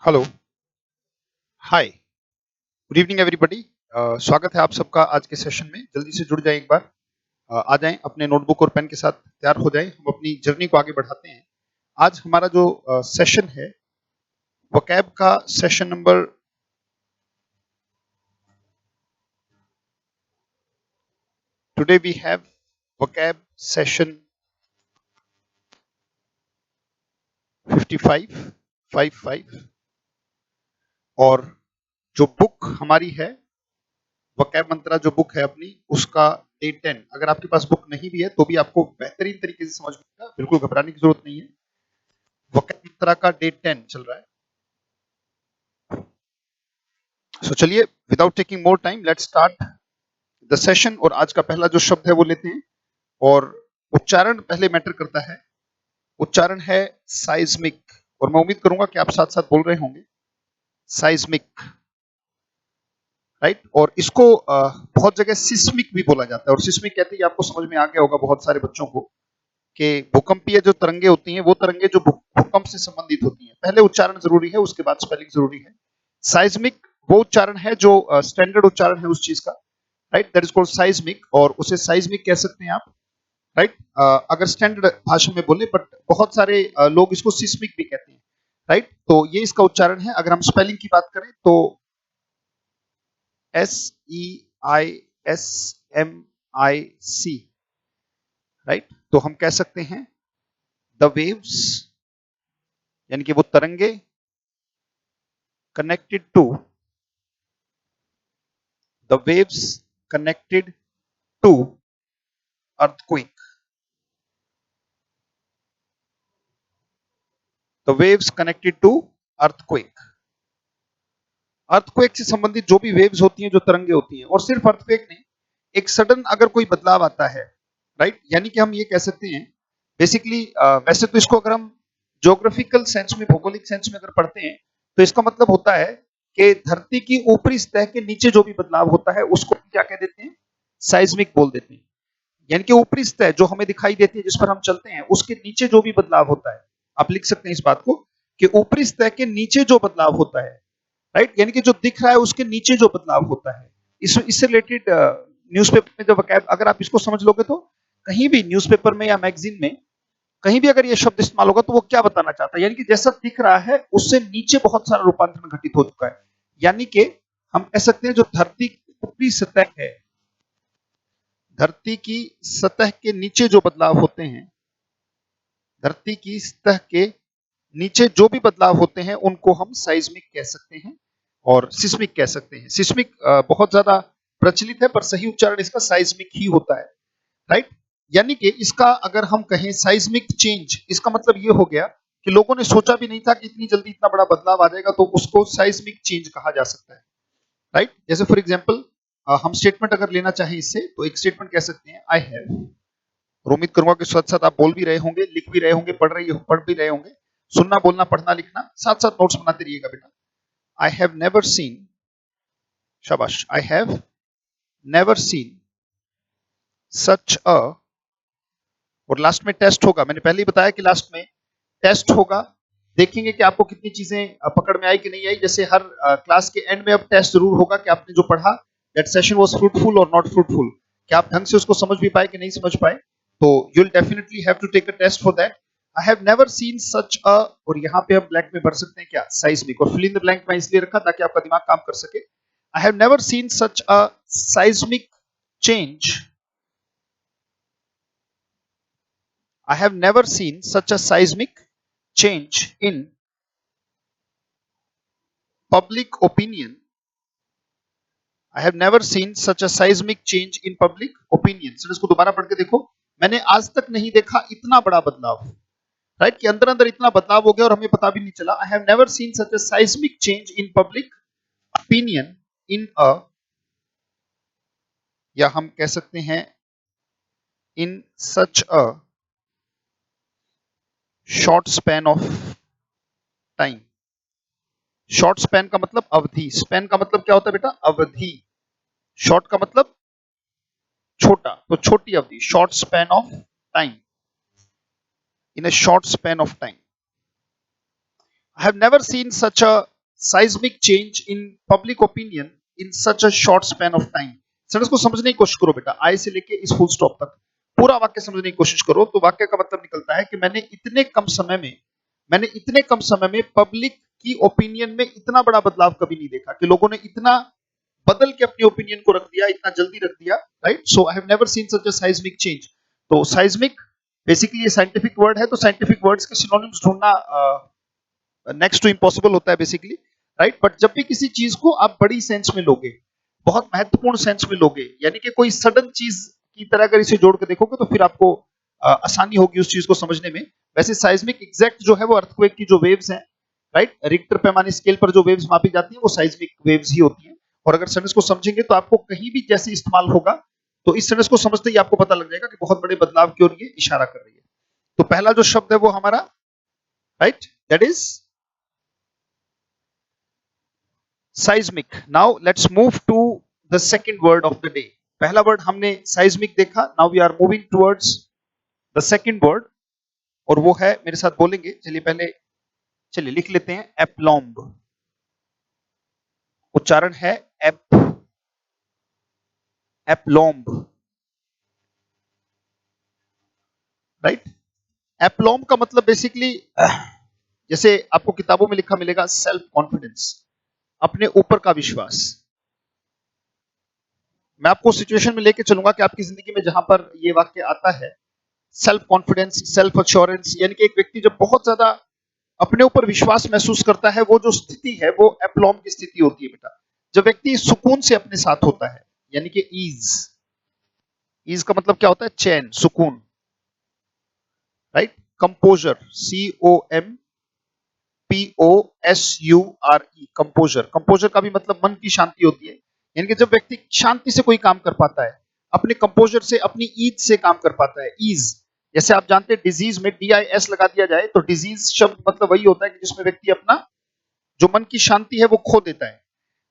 Hello, हाय, good evening everybody. स्वागत है आप सबका आज के सेशन में। जल्दी से जुड़ जाएं एक बार। आ जाएं, अपने नोटबुक और पेन के साथ तैयार हो जाएं। हम अपनी जर्नी को आगे बढ़ाते हैं। आज हमारा जो सेशन है, वोकैब का session number today we have vocab session 55 और जो बुक हमारी है, वोकैब मंत्रा जो बुक है अपनी, उसका डे 10। अगर आपके पास बुक नहीं भी है तो भी आपको बेहतरीन तरीके से समझ में आएगा, बिल्कुल घबराने की जरूरत नहीं है। वोकैब मंत्रा का डे 10 चल रहा है। सो चलिए, without taking more time, let's start the session. और आज का पहला जो शब्द है वो लेते हैं। और उच्चारण पहले मैटर करता है। उच्चारण है साइज्मिक। और मैं उम्मीद करूंगा कि आप साथ साथ बोल रहे होंगे साइज्मिक, राइट। और इसको बहुत जगह सिस्मिक भी बोला जाता है। और सिस्मिक कहते ही आपको समझ में आ गया होगा बहुत सारे बच्चों को कि भूकंपीय जो तरंगे होती हैं वो तरंगे जो भूकंप से संबंधित होती हैं। पहले उच्चारण जरूरी है, उसके बाद स्पेलिंग जरूरी है। साइज्मिक वो उच्चारण है जो स्टैंडर्ड उच्चारण है उस चीज का, right. That is called seismic. और उसे साइज्मिक कह सकते हैं आप, राइट। अगर स्टैंडर्ड भाषा में बोले, बट बहुत सारे लोग इसको सिस्मिक भी कहते हैं, राइट। तो ये इसका उच्चारण है। अगर हम स्पेलिंग की बात करें तो SEISMIC, राइट। तो हम कह सकते हैं द वेव्स, यानी कि वो तरंगे, connected to, the waves connected to earthquake, the waves connected to earthquake. Earthquake से संबंधित जो भी वेव्स होती हैं, जो तरंगे होती हैं, और सिर्फ अर्थक्वेक नहीं, एक सडन अगर कोई बदलाव आता है, राइट, यानी कि हम ये कह सकते हैं बेसिकली, वैसे तो इसको अगर हम ज्योग्राफिकल सेंस में, भौगोलिक सेंस में अगर पढ़ते हैं, तो इसका मतलब होता है कि धरती की ऊपरी सतह के नीचे जो भी बदलाव होता है उसको क्या कह देते हैं, साइज्मिक बोल देते हैं। यानी कि ऊपरी सतह जो हमें दिखाई देती है, जिस पर हम चलते हैं, उसके नीचे जो भी बदलाव होता है, आप लिख सकते हैं इस बात को कि ऊपरी सतह के नीचे जो बदलाव होता है, राइट, यानी कि जो दिख रहा है उसके नीचे जो बदलाव होता है। इससे रिलेटेड न्यूज़पेपर में जब अगर आप इसको समझ लोगे तो कहीं भी न्यूज़पेपर में या मैगजीन में कहीं भी अगर ये शब्द इस्तेमाल होगा तो वो क्या बताना चाहता है, यानी कि जैसा दिख रहा है उससे नीचे बहुत सारा रूपांतरण घटित हो चुका है। यानी कि हम कह सकते हैं जो धरती की ऊपरी सतह है, धरती की सतह के नीचे जो बदलाव होते हैं, धरती की सतह के नीचे जो भी बदलाव होते हैं उनको हम साइज्मिक कह सकते हैं और सिस्मिक कह सकते हैं। सिस्मिक बहुत ज्यादा प्रचलित है, पर सही उच्चारण इसका साइज्मिक ही होता है, राइट। यानी कि इसका अगर हम कहें साइज्मिक चेंज, इसका मतलब ये हो गया कि लोगों ने सोचा भी नहीं था कि इतनी जल्दी इतना बड़ा बदलाव आ जाएगा, तो उसको साइज्मिक चेंज कहा जा सकता है, राइट। जैसे फॉर एग्जांपल, हम स्टेटमेंट अगर लेना चाहें इससे, तो एक स्टेटमेंट कह सकते हैं आई हैव। और उम्मीद करूंगा कि साथ साथ आप बोल भी रहे होंगे, लिख भी रहे होंगे, पढ़ भी रहे होंगे। सुनना, बोलना, पढ़ना, लिखना, साथ साथ नोट्स बनाते रहिएगा बेटा। आई हैव नेवर सीन, शाबाश, I have never seen such a, और लास्ट में टेस्ट होगा। मैंने पहले ही बताया कि लास्ट में टेस्ट होगा। देखेंगे कि आपको कितनी चीजें पकड़ में आई कि नहीं आई। जैसे हर क्लास के एंड में अब टेस्ट जरूर होगा कि आपने जो पढ़ा, दैट सेशन वाज फ्रूटफुल और नॉट फ्रूटफुल, कि आप ढंग से उसको समझ भी पाए कि नहीं समझ पाए। तो you will definitely have to take a test for that. I have never seen such a, और यहाँ पे हम ब्लैंक में भर सकते हैं क्या, साइज्मिक। और फिल इन द ब्लैंक में इसलिए रखा ताकि आपका दिमाग काम कर सके। आई have never seen such a seismic change, I have never seen such a seismic change in public opinion. I have never seen such a seismic change in public opinion. Sir इसको दोबारा पढ़ के देखो। मैंने आज तक नहीं देखा इतना बड़ा बदलाव, राइट, कि अंदर अंदर इतना बदलाव हो गया और हमें पता भी नहीं चला। I have never seen such a seismic change in public opinion in a, या हम कह सकते हैं in such a short span of time. Short span का मतलब अवधि, स्पैन का मतलब क्या होता है बेटा, अवधि। शॉर्ट का मतलब छोटा, तो छोटी अवधि, short span of time, in a short span of time. I have never seen such a seismic change in public opinion in such a short span of time. Sentence को समझने की कोशिश करो बेटा, आई से लेके इस फुल स्टॉप तक पूरा वाक्य समझने की कोशिश करो। तो वाक्य का मतलब निकलता है कि मैंने इतने कम समय में पब्लिक की ओपिनियन में इतना बड़ा बदलाव कभी नहीं देखा, कि लोगों ने इतना बदल के अपनी ओपिनियन को रख दिया, इतना जल्दी रख दिया, right. So I have never seen such a seismic change. तो साइज्मिक बेसिकली ये साइंटिफिक वर्ड है, तो साइंटिफिक वर्ड्स के सिनोनिम्स ढूंढना नेक्स्ट टू इम्पॉसिबल होता है बेसिकली, राइट। बट जब भी किसी चीज को आप बड़ी सेंस में लोगे, बहुत महत्वपूर्ण सेंस में लोगे, यानी कि कोई सडन चीज की तरह अगर इसे जोड़ के देखोगे तो फिर आपको आसानी होगी उस चीज को समझने में। वैसे साइज्मिक एग्जैक्ट जो है वो अर्थक्वेक की जो वेव्स हैं, राइट, रिक्टर पैमाने स्केल पर जो वेव्स मापी जाती हैं वो साइज्मिक वेव्स ही होती हैं। और अगर सेंटेंस को समझेंगे तो आपको कहीं भी जैसे इस्तेमाल होगा तो इस सेंटेंस को समझते ही आपको पता लग जाएगा कि बहुत बड़े बदलाव की ओर ये इशारा कर रही है। तो पहला जो शब्द है वो हमारा, right, that is seismic. Now let's move to the second word of the day. पहला वर्ड हमने seismic देखा, now we are moving towards the second word, और वो है, मेरे साथ बोलेंगे, चलिए लिख लेते हैं, एप्लॉम्ब। उच्चारण है एप्लॉम्ब, राइट। एप्लॉम्ब का मतलब बेसिकली जैसे आपको किताबों में लिखा मिलेगा सेल्फ कॉन्फिडेंस, अपने ऊपर का विश्वास। मैं आपको सिचुएशन में लेके चलूंगा कि आपकी जिंदगी में जहां पर ये वाक्य आता है, सेल्फ कॉन्फिडेंस, सेल्फ अश्योरेंस, यानी कि एक व्यक्ति जब बहुत ज्यादा अपने ऊपर विश्वास महसूस करता है, वो जो स्थिति है वो एप्लॉम की स्थिति होती है बेटा। जब व्यक्ति सुकून से अपने साथ होता है, यानी कि ईज का मतलब क्या होता है? चैन, सुकून, right. Composer, COMPOSURE, composer. Composer का भी मतलब मन की शांति होती है, यानी कि जब व्यक्ति शांति से कोई काम कर पाता है, अपने कंपोजर से, अपनी ईज से काम कर पाता है। ईज, जैसे आप जानते हैं डिजीज में DIS लगा दिया जाए तो डिजीज शब्द मतलब वही होता है कि जिसमें व्यक्ति अपना जो मन की शांति है वो खो देता है,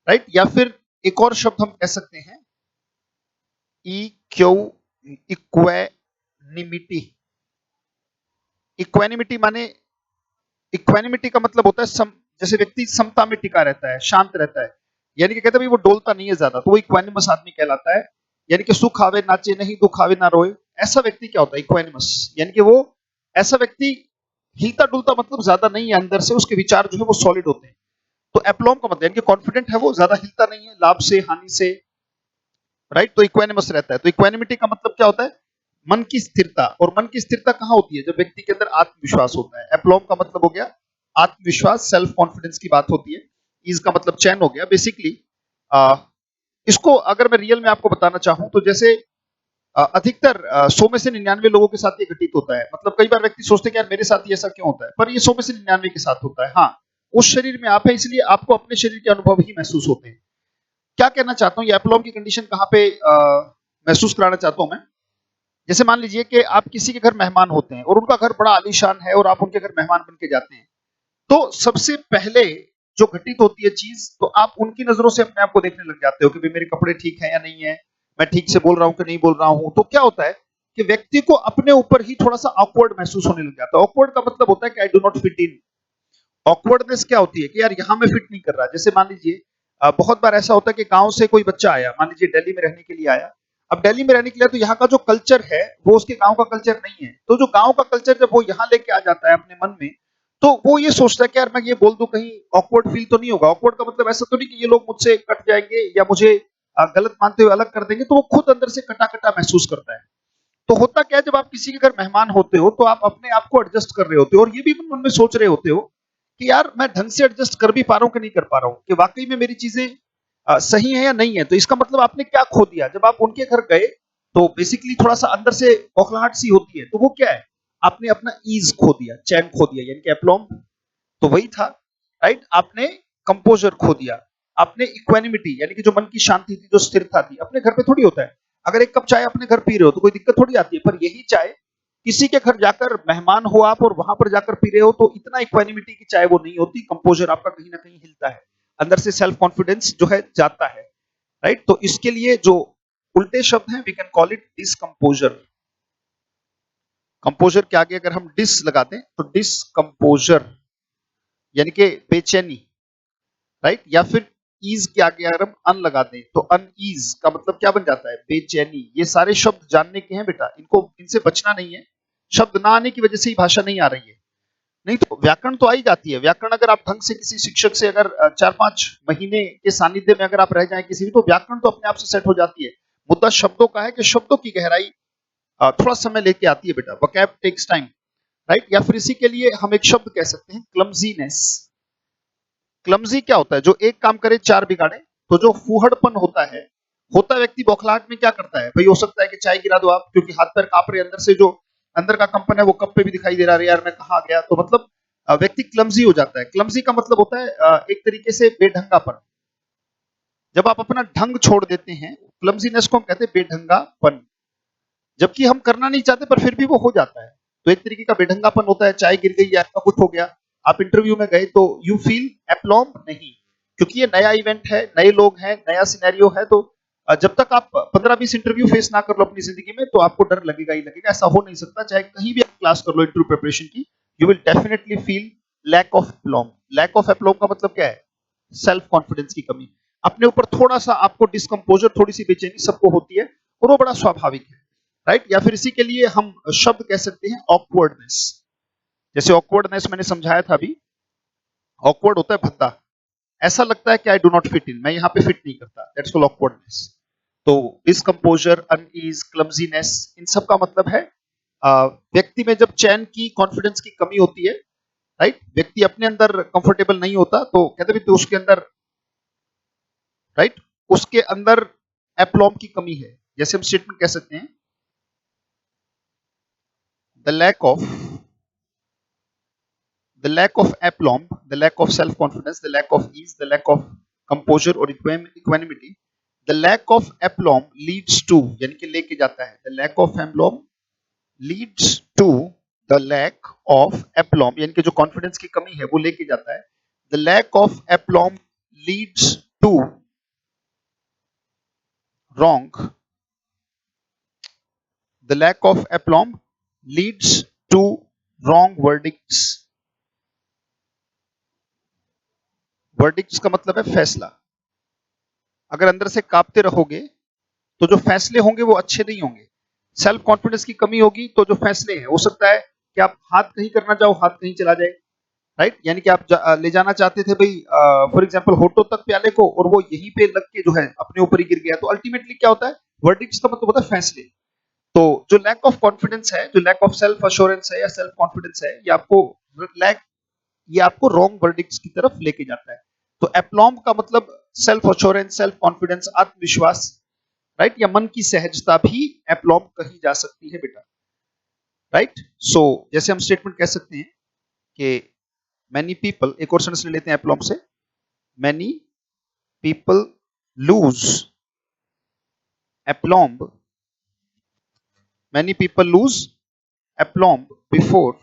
राइट। या फिर एक और शब्द हम कह सकते हैं इक्वेनिमिटी। इक्वेनिमिटी माने, इक्वेनिमिटी का मतलब होता है जैसे व्यक्ति समता में टिका रहता है, शांत रहता है, यानी कि कहते हैं वो डोलता नहीं है ज्यादा, तो वो इक्वेनिमस आदमी कहलाता है। यानी कि सुख आवे नाचे नहीं, दुख आवे ना रोए, ऐसा व्यक्ति क्या होता है? इक्वेनिमस। यानी कि वो ऐसा व्यक्ति हिलता डुलता मतलब ज्यादा नहीं है, अंदर से उसके विचार जो है वो सॉलिड होते हैं। तो एप्लॉम का मतलब यानी कि कॉन्फिडेंट है, वो ज्यादा हिलता नहीं है लाभ से हानि से, राइट। तो इक्वेनिमस रहता है। तो इक्वेनिमिटी का मतलब क्या होता है? मन की स्थिरता। और मन की स्थिरता कहां होती है? जब व्यक्ति के अंदर आत्मविश्वास होता है। एप्लॉम का मतलब हो गया आत्मविश्वास, सेल्फ कॉन्फिडेंस की बात होती है। ईज का मतलब चैन हो गया बेसिकली। इसको अगर मैं रियल में आपको बताना चाहूं तो जैसे अधिकतर 100 में से 99 लोगों के साथ ये घटित होता है। मतलब कई बार व्यक्ति सोचते हैं कि यार मेरे साथ ये ऐसा क्यों होता है, पर ये 100 में से 99 के साथ होता है। हाँ, उस शरीर में आप है, इसलिए आपको अपने शरीर के अनुभव ही महसूस होते हैं। क्या कहना चाहता हूं, ये एप्लॉम की कंडीशन कहां पे महसूस कराना चाहता हूं मैं। जैसे मान लीजिए कि आप किसी के घर मेहमान होते हैं और उनका घर बड़ा आलीशान है और आप उनके घर मेहमान बन के जाते हैं, तो सबसे पहले जो घटित होती है चीज, तो आप उनकी नजरों से अपने आप को देखने लग जाते हो कि भाई मेरे कपड़े ठीक है या नहीं है, मैं ठीक से बोल रहा हूं कि नहीं बोल रहा हूं। तो क्या होता है कि व्यक्ति को अपने ऊपर ही थोड़ा सा ऑकवर्ड महसूस होने लग जाता है। ऑकवर्ड का मतलब होता है कि I do not fit in. Awkwardness क्या होती है कि यार यहाँ मैं फिट नहीं कर रहा। जैसे मान लीजिए बहुत बार ऐसा होता है कि गांव से कोई बच्चा आया, मान लीजिए दिल्ली में रहने के लिए आया। अब दिल्ली में रहने के लिए तो यहाँ का जो कल्चर है वो उसके गांव का कल्चर नहीं है। तो जो गांव का कल्चर जब वो यहाँ लेके आ जाता है अपने मन में, तो वो ये सोचता है कि यार मैं ये बोल दूं कहीं ऑकवर्ड फील तो नहीं होगा। ऑकवर्ड का मतलब ऐसा तो नहीं कि ये लोग मुझसे कट जाएंगे या मुझे गलत मानते हुए अलग कर देंगे। तो वो खुद अंदर से कटा कटा महसूस करता है। तो होता क्या है, जब आप किसी के घर मेहमान होते हो तो आप अपने आप को एडजस्ट कर रहे होते हो और ये भी मन में सोच रहे होते हो कि यार मैं ढंग से एडजस्ट कर भी पा रहा हूं कि नहीं कर पा रहा हूं, कि वाकई में मेरी चीजें सही है या नहीं है। तो इसका मतलब आपने क्या खो दिया जब आप उनके घर गए। तो बेसिकली थोड़ा सा अंदर से बौखलाहट सी होती है, तो वो क्या है? आपने अपना ईज खो दिया, चैन खो दिया, यानी कि एप्लॉम तो वही था, राइट। आपने कंपोजर खो दिया, आपने इक्वेनिमिटी यानी कि जो मन की शांति थी, जो स्थिरता थी, अपने घर पे थोड़ी होता है। अगर एक कप चाय अपने घर पी रहे हो तो कोई दिक्कत थोड़ी आती है, पर यही चाय किसी के घर जाकर मेहमान हो आप और वहां पर जाकर पी रहे हो तो इतना इक्वेनिमिटी की चाय वो नहीं होती। कंपोजर आपका कहीं ना कहीं हिलता है, अंदर से सेल्फ कॉन्फिडेंस जो है जाता है, राइट। तो इसके लिए जो उल्टे शब्द हैं, we can call it discomposure. Composure के आगे अगर हम डिस लगा दें तो डिसकंपोजर यानी कि बेचैनी, राइट, या फिर ईज के आगे अगर हम अन लगा दें तो अनईज का मतलब क्या बन जाता है, बेचैनी। ये सारे शब्द जानने के हैं बेटा, इनको इनसे बचना नहीं है। शब्द ना आने की वजह से ही भाषा नहीं आ रही है, नहीं तो व्याकरण तो आई जाती है। व्याकरण अगर आप ढंग से किसी शिक्षक से अगर 4-5 महीने के सानिध्य में अगर आप रह जाएं किसी भी, तो व्याकरण तो अपने आप से सेट हो जाती है। मुद्दा शब्दों का है कि शब्दों की गहराई थोड़ा समय लेके आती है बेटा, वोकैब टेक्स टाइम, राइट। या फिर इसी के लिए हम एक शब्द कह सकते हैं क्लमजीनेस। क्लमजी क्या होता है, जो एक काम करे चार बिगाड़े। तो जो फूहड़पन होता है व्यक्ति बौखलाहट में क्या करता है भाई, हो सकता है कि चाय गिरा दो आप, क्योंकि हाथ पैर कांप रहे, अंदर से जो अंदर का कंपन है वो कप पे भी दिखाई दे रहा है, यार मैं कहाँ गया। तो मतलब व्यक्ति क्लमजी हो जाता है। क्लमजी का मतलब होता है एक तरीके से बेढंगापन। जब आप अपना ढंग छोड़ देते हैं, क्लमजीनेस को हम कहते हैं बेढंगापन। जबकि हम करना नहीं चाहते पर फिर भी वो हो जाता है, तो एक तरीके का बेढंगापन होता है। चाय गिर गई या आपका कुछ हो गया, आप इंटरव्यू में गए तो यू फील एप्लॉम नहीं, क्योंकि ये नया इवेंट है, नए लोग हैं, नया सिनेरियो है। तो जब तक आप 15-20 इंटरव्यू फेस ना कर लो अपनी जिंदगी में, तो आपको डर लगेगा ही लगेगा। ऐसा हो नहीं सकता, चाहे कहीं भी आप क्लास कर लो इंटरव्यू प्रिपरेशन की, you will definitely feel lack of aplomb. Lack of aplomb का मतलब क्या है, सेल्फ कॉन्फिडेंस की कमी। अपने ऊपर थोड़ा सा आपको डिस्कम्पोजर, थोड़ी सी बेचैनी सबको होती है, और वो बड़ा स्वाभाविक है, राइट। या फिर इसी के लिए हम शब्द कह सकते हैं ऑकवर्डनेस। जैसे ऑकवर्डनेस मैंने समझाया था अभी, ऑकवर्ड होता है भद्दा, ऐसा लगता है कि I do not fit in, मैं यहाँ पे फिट नहीं करता, दैट्स कॉल्ड ऑकवर्डनेस। तो डिस्कम्पोजर, अनईज, क्लमजीनेस, इन सब का मतलब है व्यक्ति में जब चैन की, कॉन्फिडेंस की कमी होती है, राइट। व्यक्ति अपने अंदर कंफर्टेबल नहीं होता, तो कहते भी तो उसके अंदर, राइट, उसके अंदर एप्लॉम की कमी है। जैसे हम स्टेटमेंट कह सकते हैं, the lack of the lack of aplomb, the lack of self-confidence, the lack of ease, the lack of composure or equanimity, the lack of aplomb leads to, यानी कि लेके जाता है, the lack of aplomb leads to, the lack of aplomb यानी कि जो confidence की कमी है वो लेके जाता है, the lack of aplomb leads to wrong, the lack of aplomb leads to wrong verdicts। verdicts का मतलब है फैसला। अगर अंदर से कांपते रहोगे तो जो फैसले होंगे वो अच्छे नहीं होंगे। सेल्फ कॉन्फिडेंस की कमी होगी तो जो फैसले हैं, हो सकता है कि आप हाथ कहीं करना चाहो, हाथ कहीं चला जाए, राइट। यानी कि आप ले जाना चाहते थे भाई फॉर एग्जांपल होठों तक प्याले को, और वो यहीं पे लग के जो है अपने ऊपर ही गिर गया, तो अल्टीमेटली क्या होता है, वर्डिक्ट्स का मतलब होता है फैसले। तो जो लैक ऑफ कॉन्फिडेंस है, जो लैक ऑफ सेल्फ अश्योरेंस है या सेल्फ कॉन्फिडेंस है, लैक ये आपको रॉन्ग वर्डिक्ट्स की तरफ लेके जाता है। तो एप्लॉम का मतलब सेल्फ अश्योरेंस, सेल्फ कॉन्फिडेंस, आत्मविश्वास, राइट, या मन की सहजता भी एप्लॉम कही जा सकती है बेटा, राइट। सो जैसे हम स्टेटमेंट कह सकते हैं कि मैनी पीपल, एक और सेंटेंस ले लेते हैं एप्लॉम से, many people lose aplomb, many people lose aplomb before,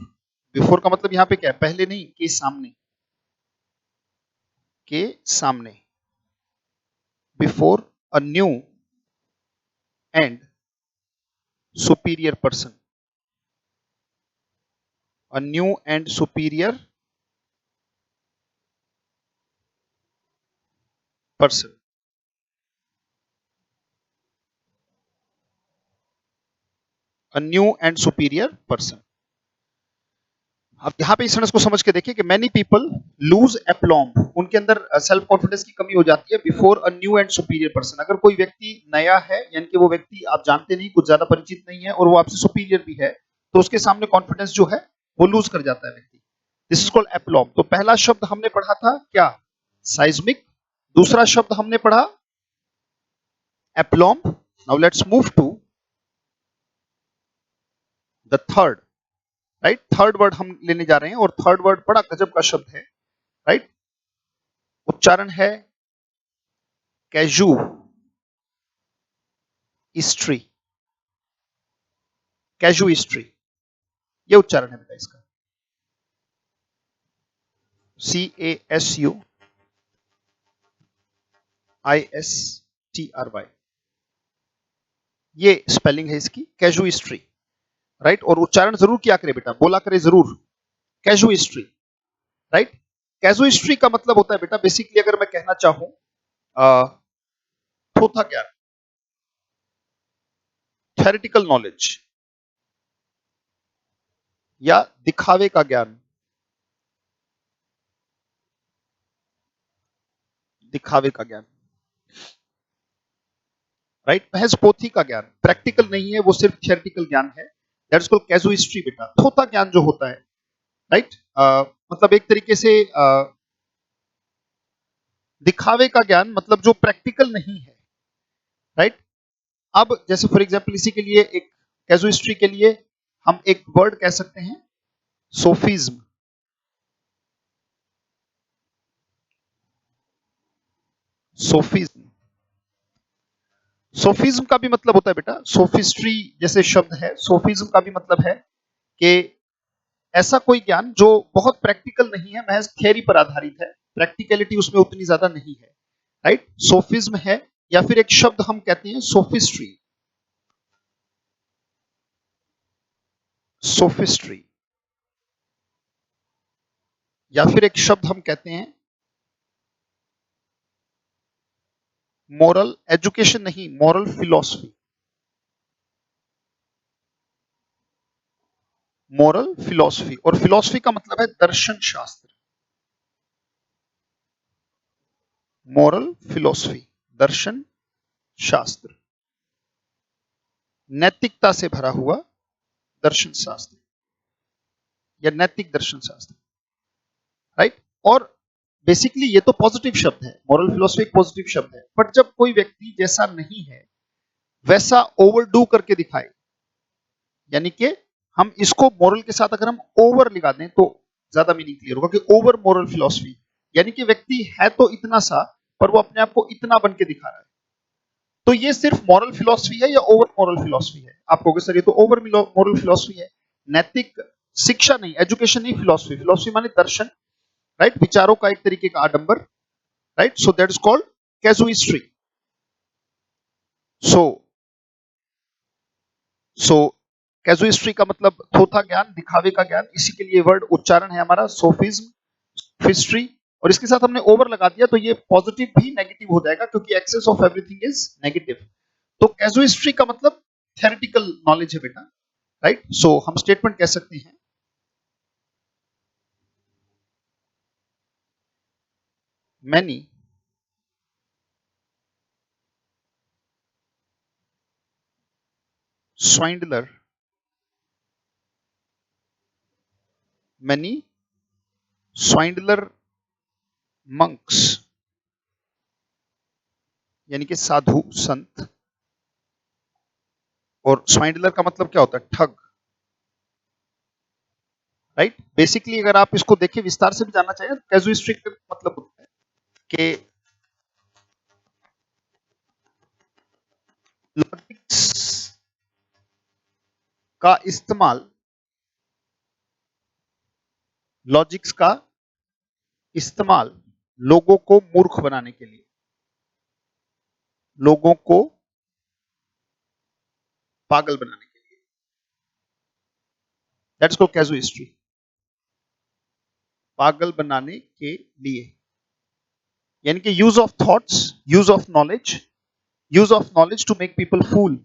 before का मतलब यहां पे क्या है, पहले नहीं, के सामने, के सामने, before a new and superior person, a new and superior person। a new and superior person। अब यहाँ पे इस सेंटेंस को समझ के देखिए कि मैनी पीपल लूज एप्लॉम, उनके अंदर सेल्फ कॉन्फिडेंस की कमी हो जाती है before a new and superior person. अगर कोई व्यक्ति नया है, यानी कि वो व्यक्ति आप जानते नहीं, कुछ ज्यादा परिचित नहीं है, और वो आपसे सुपीरियर भी है, तो उसके सामने कॉन्फिडेंस जो है वो लूज कर जाता है व्यक्ति। This is called aplomb. तो पहला शब्द हमने पढ़ा था क्या, साइज्मिक। दूसरा शब्द हमने पढ़ा aplomb. Now let's move to the third, right. Third word हम लेने जा रहे हैं, और थर्ड वर्ड बड़ा गजब का शब्द है, राइट। उच्चारण है कैजू हिस्ट्री, कैजू हिस्ट्री, ये उच्चारण है बेटा इसका, CASUISTRY, ये स्पेलिंग है इसकी, कैजू हिस्ट्री, राइट। और उच्चारण जरूर किया करे बेटा, बोला करे जरूर कैजू हिस्ट्री, राइट। कैजुइस्ट्री का मतलब होता है बेटा बेसिकली अगर मैं कहना चाहूं थोथा ज्ञान, थ्योरेटिकल नॉलेज या दिखावे का ज्ञान, दिखावे का ज्ञान, राइट, महज पोथी का ज्ञान, प्रैक्टिकल नहीं है, वो सिर्फ थियोरेटिकल ज्ञान है। दैट्स कॉल्ड कैजुइस्ट्री बेटा। थोथा ज्ञान जो होता है, राइट, मतलब एक तरीके से दिखावे का ज्ञान, मतलब जो प्रैक्टिकल नहीं है, राइट। अब जैसे फॉर एग्जांपल इसी के लिए एक कैजुइस्ट्री के लिए हम एक वर्ड कह सकते हैं सोफिज्म। सोफिज्म, सोफिज्म का भी मतलब होता है बेटा, सोफिस्ट्री जैसे शब्द है, सोफिज्म का भी मतलब है कि ऐसा कोई ज्ञान जो बहुत प्रैक्टिकल नहीं है, महज थियरी पर आधारित है, प्रैक्टिकलिटी उसमें उतनी ज्यादा नहीं है, राइट। सोफिज्म है, या फिर एक शब्द हम कहते हैं सोफिस्ट्री, सोफिस्ट्री, या फिर एक शब्द हम कहते हैं मोरल एजुकेशन, नहीं, मोरल फिलॉसफी, मोरल फिलॉसफी। और फिलॉसफी का मतलब है दर्शन शास्त्र, मोरल फिलॉसफी, दर्शन शास्त्र, नैतिकता से भरा हुआ दर्शन शास्त्र या नैतिक दर्शन शास्त्र, राइट। और बेसिकली ये तो पॉजिटिव शब्द है, मोरल फिलॉसफी एक पॉजिटिव शब्द है, बट जब कोई व्यक्ति जैसा नहीं है वैसा ओवरडू करके दिखाए, यानी कि हम इसको मोरल के साथ अगर हम ओवर लगा दें तो ज्यादा मीनिंग क्लियर होगा कि ओवर मोरल फिलॉसफी, यानी कि व्यक्ति है तो इतना सा पर वो अपने आप को इतना बन के दिखा रहा है, तो ये सिर्फ मॉरल फिलॉसफी है या ओवर मॉरल फिलॉसफी है? आप कहोगे सर ये तो ओवर मॉरल फिलॉसफी है, नैतिक शिक्षा नहीं, एजुकेशन नहीं, फिलॉसफी, फिलॉसफी माने दर्शन, राइट, विचारों का एक तरीके का आडंबर, right. So that is called casuistry. So so casuistry का मतलब थोथा ज्ञान, दिखावे का ज्ञान, इसी के लिए वर्ड उच्चारण है हमारा सोफिज्म, फिस्ट्री। और इसके साथ हमने ओवर लगा दिया तो ये पॉजिटिव भी नेगेटिव हो जाएगा, क्योंकि excess of everything is negative. तो कैजुइस्ट्री का मतलब थ्योरेटिकल नॉलेज है बेटा, राइट। सो हम स्टेटमेंट कह सकते हैं many swindler, many swindler monks, यानी कि साधु संत। और स्वाइंडलर का मतलब क्या होता है? ठग, राइट। बेसिकली अगर आप इसको देखिए विस्तार से भी जानना चाहिए, कैजुइस्ट्री का मतलब होता है कि लॉजिक्स का इस्तेमाल, लॉजिक्स का इस्तेमाल लोगों को मूर्ख बनाने के लिए, लोगों को पागल बनाने के लिए, दैट्स कॉल्ड कैजुइस्ट्री, पागल बनाने के लिए, यानी कि use of thoughts, use of knowledge, use of knowledge to make people fool,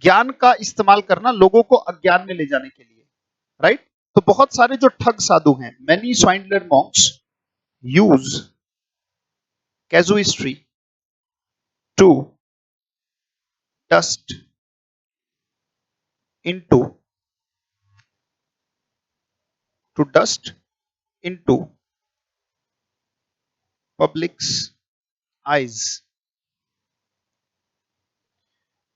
ज्ञान का इस्तेमाल करना लोगों को अज्ञान में ले जाने के लिए, राइट। तो बहुत सारे जो ठग साधु हैं, many swindler monks use casuistry to dust into, to dust into public's eyes.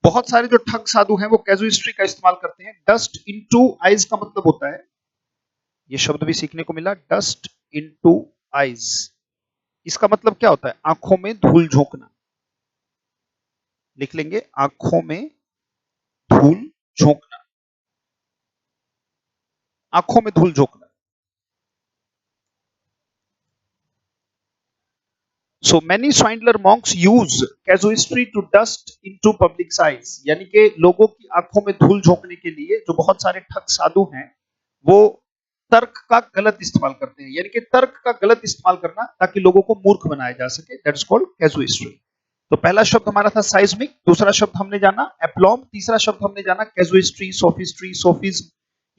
बहुत सारे जो ठग साधु हैं वो कैजुइस्ट्री का इस्तेमाल करते हैं। डस्ट इनटू आइज का मतलब होता है, ये शब्द भी सीखने को मिला, डस्ट इनटू आइज, इसका मतलब क्या होता है? आंखों में धूल झोंकना। लिख लेंगे, आंखों में धूल झोंकना, आंखों में धूल झोंकना। So many swindler monks use casuistry to dust into public eyes, यानी कि लोगों की आंखों में धूल झोंकने के लिए जो बहुत सारे ठग साधु हैं वो तर्क का गलत इस्तेमाल करते हैं, यानी कि तर्क का गलत इस्तेमाल करना ताकि लोगों को मूर्ख बनाया जा सके, दैट्स कॉल्ड कैजुइस्ट्री। तो पहला शब्द हमारा था साइज्मिक, दूसरा शब्द हमने जाना एप्लॉम, तीसरा शब्द हमने जाना कैजुइस्ट्री, सोफिस्ट्री, सोफिज्म।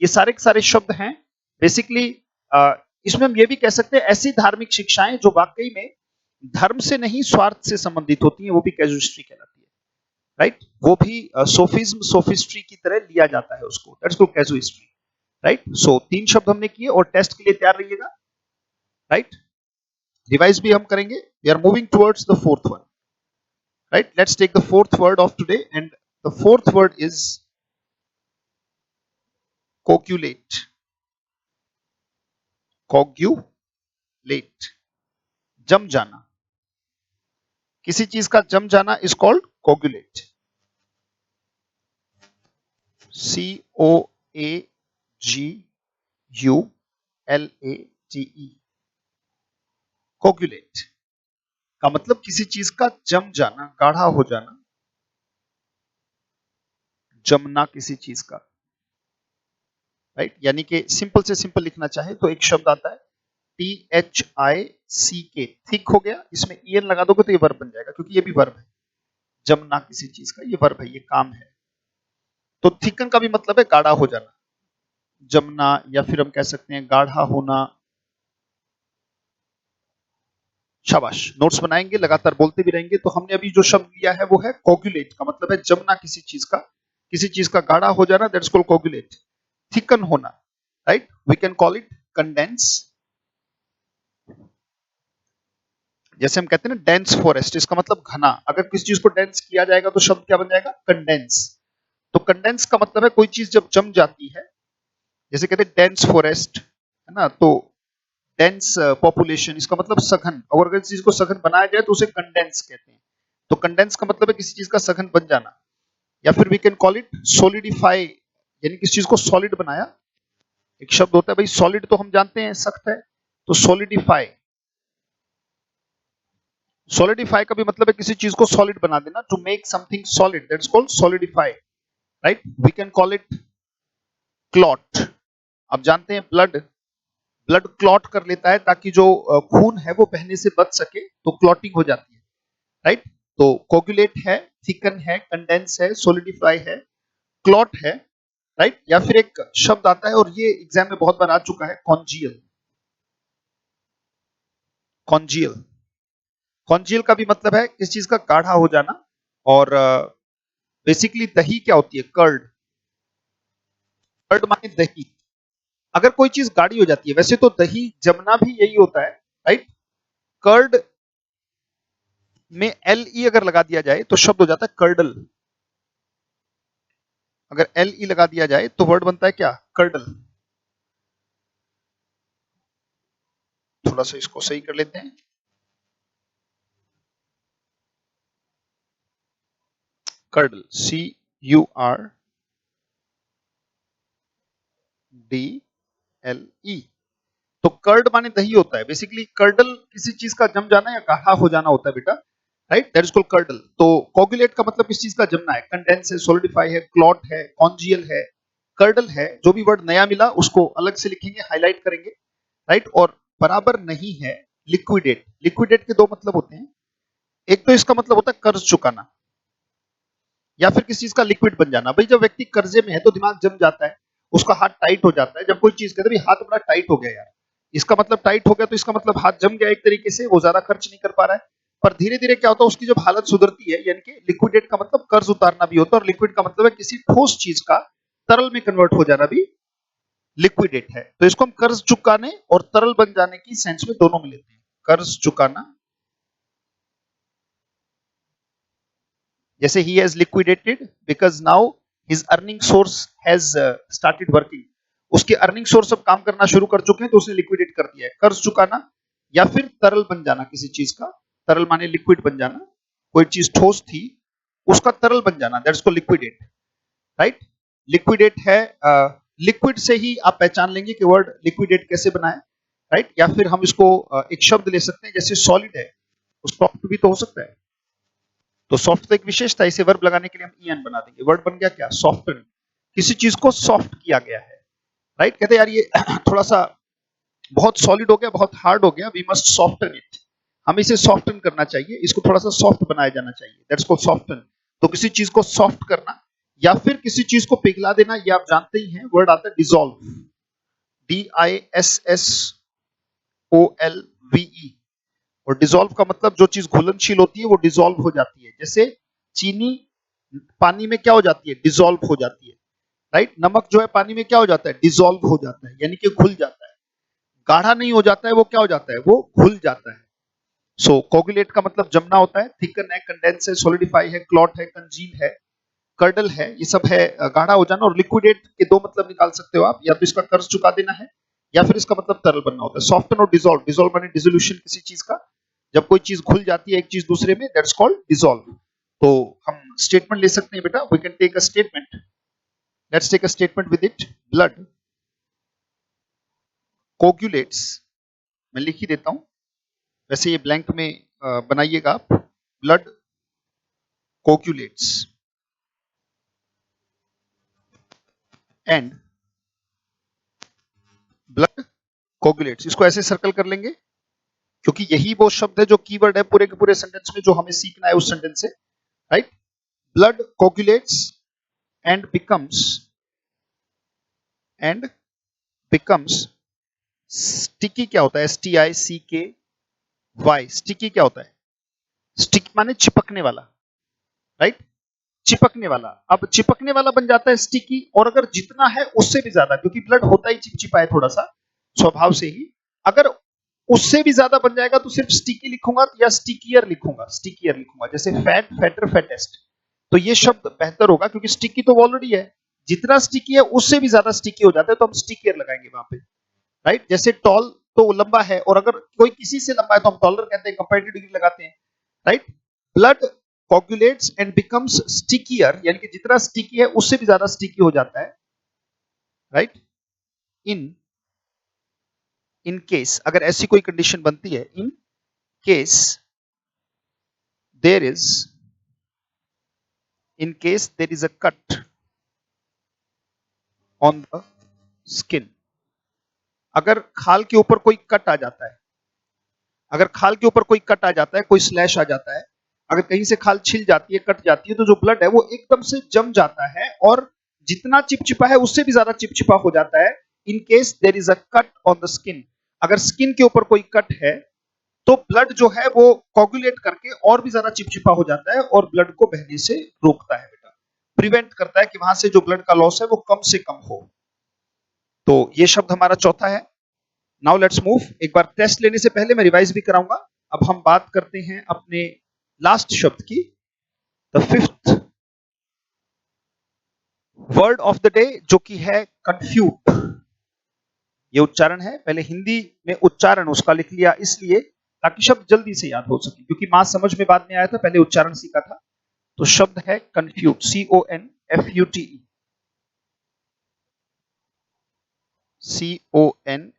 ये सारे के सारे शब्द हैं बेसिकली। इसमें हम ये भी कह सकते हैं ऐसी धार्मिक शिक्षाएं जो वाकई में धर्म से नहीं स्वार्थ से संबंधित होती हैं, वो भी कैजुइस्ट्री कहलाती है, राइट। वो भी सोफिज्म, सोफिस्ट्री की तरह लिया जाता है उसको, दैट्स कॉल्ड कैजुइस्ट्री, राइट। सो 3 शब्द हमने किए और टेस्ट के लिए तैयार रहिएगा, राइट। रिवाइज भी हम करेंगे। We are moving towards the fourth one, right. Let's take the fourth word of today and the fourth word is coagulate. Coagulate, जम जाना, किसी चीज का जम जाना is called coagulate. COAGULATE, coagulate का मतलब किसी चीज का जम जाना, गाढ़ा हो जाना, जमना किसी चीज का, राइट। यानी कि सिंपल से सिंपल लिखना चाहे तो एक शब्द आता है THICK, थिक हो गया, इसमें EN लगा दोगे तो ये वर्ब बन जाएगा, क्योंकि ये भी वर्ब है। जमना किसी चीज का, ये वर्ब है, ये काम है। तो थिकन का भी मतलब है गाढ़ा हो जाना, जमना, या फिर हम कह सकते हैं गाढ़ा होना। शाबाश, नोट्स बनाएंगे, लगातार बोलते भी रहेंगे। तो हमने अभी जो शब्द लिया है वो है कोगुलेट, का मतलब है जमना किसी चीज का, किसी चीज का गाढ़ा हो जाना, दैट्स कॉल्ड कोगुलेट। थिकन होना, right, we can call it condense. जैसे हम कहते हैं ना डेंस फॉरेस्ट, इसका मतलब घना। अगर किसी चीज को डेंस किया जाएगा तो शब्द क्या बन जाएगा? कंडेंस। तो कंडेंस का मतलब है कोई चीज जब जम जाती है, जैसे कहते हैं डेंस फॉरेस्ट, है ना, तो डेंस पॉपुलेशन, इसका मतलब सघन। और अगर किसी चीज को सघन बनाया जाए तो उसे कंडेंस कहते हैं। तो कंडेंस का मतलब है किसी चीज का सघन बन जाना। या फिर we can call it solidify, यानी किसी चीज को सॉलिड बनाया। एक शब्द होता है भाई सॉलिड, तो हम जानते हैं सख्त है, तो सॉलिडिफाई। सॉलिडिफाई का भी मतलब है किसी चीज को सॉलिड बना देना, to make something solid, that's called solidify, right. We can call it clot. आप जानते हैं ब्लड, ब्लड क्लॉट कर लेता है ताकि जो खून है वो बहने से बच सके, तो क्लॉटिंग हो जाती है, राइट। तो कोगुलेट है, थिकन है, कंडेंस है, सॉलिडिफाई है, क्लॉट है, राइट। या फिर एक शब्द आता है और ये एग्जाम में बहुत बार आ चुका है, कॉन्जियल। कॉन्जियल, कॉन्जियल का भी मतलब है किस चीज का गाढ़ा हो जाना। और बेसिकली दही क्या होती है? कर्ड। कर्ड माने दही। अगर कोई चीज गाढ़ी हो जाती है, वैसे तो दही जमना भी यही होता है, राइट। कर्ड में LE अगर लगा दिया जाए तो शब्द हो जाता है कर्डल। अगर LE लगा दिया जाए तो वर्ड बनता है क्या? कर्डल। थोड़ा सा इसको सही कर लेते हैं। Curdle, CURDLE। तो कर्ड माने दही होता है। बेसिकली कर्डल किसी चीज का जम जाना या गाढ़ा हो जाना होता है बेटा, right, that is called curdle. तो कोगुलेट का मतलब किस चीज का जमना है? कंडेंस है, सॉलिडिफाई है, क्लॉट है, कॉन्जियल है, कर्डल है। जो भी वर्ड नया मिला उसको अलग से लिखेंगे, हाईलाइट करेंगे, राइट। और बराबर नहीं है लिक्विडेट। लिक्विडेट के दो मतलब होते हैं। एक तो इसका मतलब होता है कर्ज चुकाना, या फिर किसी चीज का लिक्विड बन जाना। भाई जब व्यक्ति कर्जे में है तो दिमाग जम जाता है, उसका हाथ टाइट हो जाता है। जब कोई चीज कहते हैं हाथ बड़ा टाइट हो गया यार, इसका मतलब टाइट हो गया, तो इसका मतलब हाथ जम गया एक तरीके से, वो ज्यादा खर्च नहीं कर पा रहा है। पर धीरे धीरे क्या होता है, उसकी जब हालत सुधरती है, यानी कि लिक्विडेट का मतलब कर्ज उतारना भी होता है, और लिक्विड का मतलब है किसी ठोस चीज का तरल में कन्वर्ट हो जाना भी लिक्विडेट है। तो इसको हम कर्ज चुकाने और तरल बन जाने की सेंस में दोनों में लेते हैं। कर्ज चुकाना, जैसे he has liquidated because now his earning source has started working, उसके अर्निंग सोर्स अब काम करना शुरू कर चुके हैं, तो उसने लिक्विडेट कर दिया है। कर्ज चुकाना या फिर तरल बन जाना किसी चीज का। तरल माने लिक्विड बन जाना, कोई चीज ठोस थी उसका तरल बन जाना, that's called liquidate, right. Liquidate है, लिक्विड से ही आप पहचान लेंगे कि वर्ड लिक्विडेट कैसे बना है, राइट। या फिर हम इसको एक शब्द ले सकते हैं, जैसे सॉलिड है, सॉफ्ट भी तो हो सकता है। तो सॉफ्ट तो एक विशेषता, इसे वर्ब लगाने के लिए हम ईएन बना देंगे, वर्ड बन गया क्या? सॉफ्टन। किसी चीज को सॉफ्ट किया गया है, राइट। कहते हैं यार ये थोड़ा सा बहुत सॉलिड हो गया, बहुत हार्ड हो गया, वी मस्ट सॉफ्टन इट। हमें इसे सॉफ्टन करना चाहिए, इसको थोड़ा सा सॉफ्ट बनाया जाना चाहिए, दैट्स कॉल्ड सॉफ्टन। तो किसी चीज को सॉफ्ट करना या फिर किसी चीज को पिघला देना, ये आप जानते ही हैं, वर्ड आता है डिसॉल्व, DISSOLVE। और डिसॉल्व का मतलब जो चीज घुलनशील होती है वो डिसॉल्व हो जाती है। जैसे चीनी पानी में क्या हो जाती है, डिसॉल्व हो जाती है। राइट, नमक जो है पानी में क्या हो जाता है, डिसॉल्व हो जाता है, यानी कि घुल जाता है। गाढ़ा नहीं हो जाता है, वो क्या हो जाता है, वो घुल जाता है। सो कोगुलेट का मतलब जमना होता है, थिकन है, कंडेंस है, सॉलिडिफाई है, क्लॉट है, कंजील है, कर्डल है, ये सब है गाढ़ा हो जाना। और लिक्विडेट के दो मतलब निकाल सकते हो आप, या तो इसका कर्ज चुका देना है या फिर इसका मतलब तरल बनना होता है। सॉफ्टन और डिसॉल्व, डिसॉल्व माने डिसोल्यूशन किसी चीज का, जब कोई चीज घुल जाती है एक चीज दूसरे में, दैट्स कॉल्ड डिसॉल्व। तो हम स्टेटमेंट ले सकते हैं बेटा, we can take a statement, let's take a statement with it. Blood coagulates, मैं लिख ही देता हूं, वैसे ये ब्लैंक में बनाइएगा आप। ब्लड कोगुलेट्स एंड ब्लड कोगुलेट्स, इसको ऐसे सर्कल कर लेंगे क्योंकि यही वो शब्द है जो कीवर्ड है पूरे के पूरे सेंटेंस में, जो हमें सीखना है उस सेंटेंस से। Right, blood coagulates and becomes sticky. क्या होता है, STICKY, स्टिकी क्या होता है, स्टिक माने चिपकने वाला। राइट, चिपकने वाला। अब चिपकने वाला बन जाता है स्टिकी, और अगर जितना है उससे भी ज्यादा, क्योंकि ब्लड होता ही चिपचिपा है थोड़ा सा स्वभाव से ही, अगर उससे भी ज्यादा बन जाएगा तो सिर्फ स्टिकी लिखूंगा या स्टिकियर लिखूंगा, स्टिकियर लिखूंगा। जैसे फैट, फैटर, फैटेस्ट, तो ये शब्द बेहतर होगा क्योंकि स्टिकी तो ऑलरेडी है, जितना स्टिकी है उससे भी ज्यादा स्टिकी हो जाता है, तो हम स्टिकियर लगाएंगे वहां पे। राइट, जैसे टॉल तो लंबा है, और अगर कोई किसी से लंबा है तो हम टॉलर कहते हैं, कंपैरेटिव डिग्री लगाते हैं। Right, blood coagulates and becomes stickier, यानी कि जितना स्टिकी है उससे भी ज्यादा स्टिकी हो जाता है। राइट, इन इन केस, अगर ऐसी कोई कंडीशन बनती है, in case there is a cut on the skin. अगर खाल के ऊपर कोई कट आ जाता है, अगर खाल के ऊपर कोई कट आ जाता है, कोई स्लैश आ जाता है, अगर कहीं से खाल छिल जाती है, कट जाती है, तो जो ब्लड है वो एकदम से जम जाता है और जितना चिपचिपा है उससे भी ज्यादा चिपचिपा हो जाता है। In case there is a cut on the skin, अगर स्किन के ऊपर कोई कट है तो ब्लड जो है वो कोगुलेट करके और भी ज्यादा चिपचिपा हो जाता है और ब्लड को बहने से रोकता है बेटा, प्रिवेंट करता है कि वहां से जो ब्लड का लॉस है वो कम से कम हो। तो ये शब्द हमारा चौथा है। Now let's move. एक बार टेस्ट लेने से पहले मैं रिवाइज भी कराऊंगा। अब हम बात करते हैं अपने लास्ट शब्द की, the fifth word of the day, जो कि है कंफ्यूट। ये उच्चारण है, पहले हिंदी में उच्चारण उसका लिख लिया इसलिए ताकि शब्द जल्दी से याद हो सके, क्योंकि मां समझ में बाद में आया था, पहले उच्चारण सीखा था। तो शब्द है कंफ्यूट, CONFUTE, CONFUTE,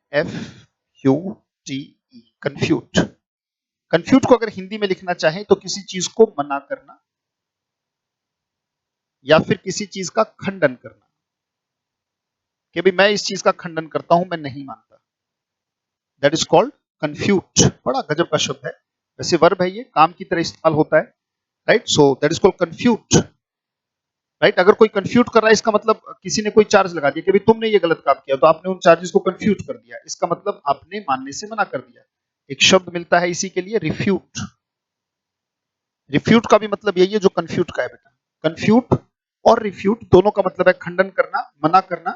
कंफ्यूट। कंफ्यूट को अगर हिंदी में लिखना चाहे तो किसी चीज को मना करना या फिर किसी चीज का खंडन करना, कि भाई मैं इस चीज का खंडन करता हूं, मैं नहीं मानता, दैट इज कॉल्ड कंफ्यूट। बड़ा गजब का शब्द है, वैसे वर्ब है, ये काम की तरह इस्तेमाल होता है। Right, so that is called confute. Right, अगर कोई कंफ्यूट कर रहा है इसका मतलब किसी ने कोई चार्ज लगा दिया कि भाई तुमने ये गलत काम किया, तो आपने उन चार्जेस को कंफ्यूट कर दिया, इसका मतलब आपने मानने से मना कर दिया। एक शब्द मिलता है इसी के लिए, रिफ्यूट। रिफ्यूट का भी मतलब यही है जो कंफ्यूट का है बेटा। कंफ्यूट और रिफ्यूट दोनों का मतलब है खंडन करना, मना करना।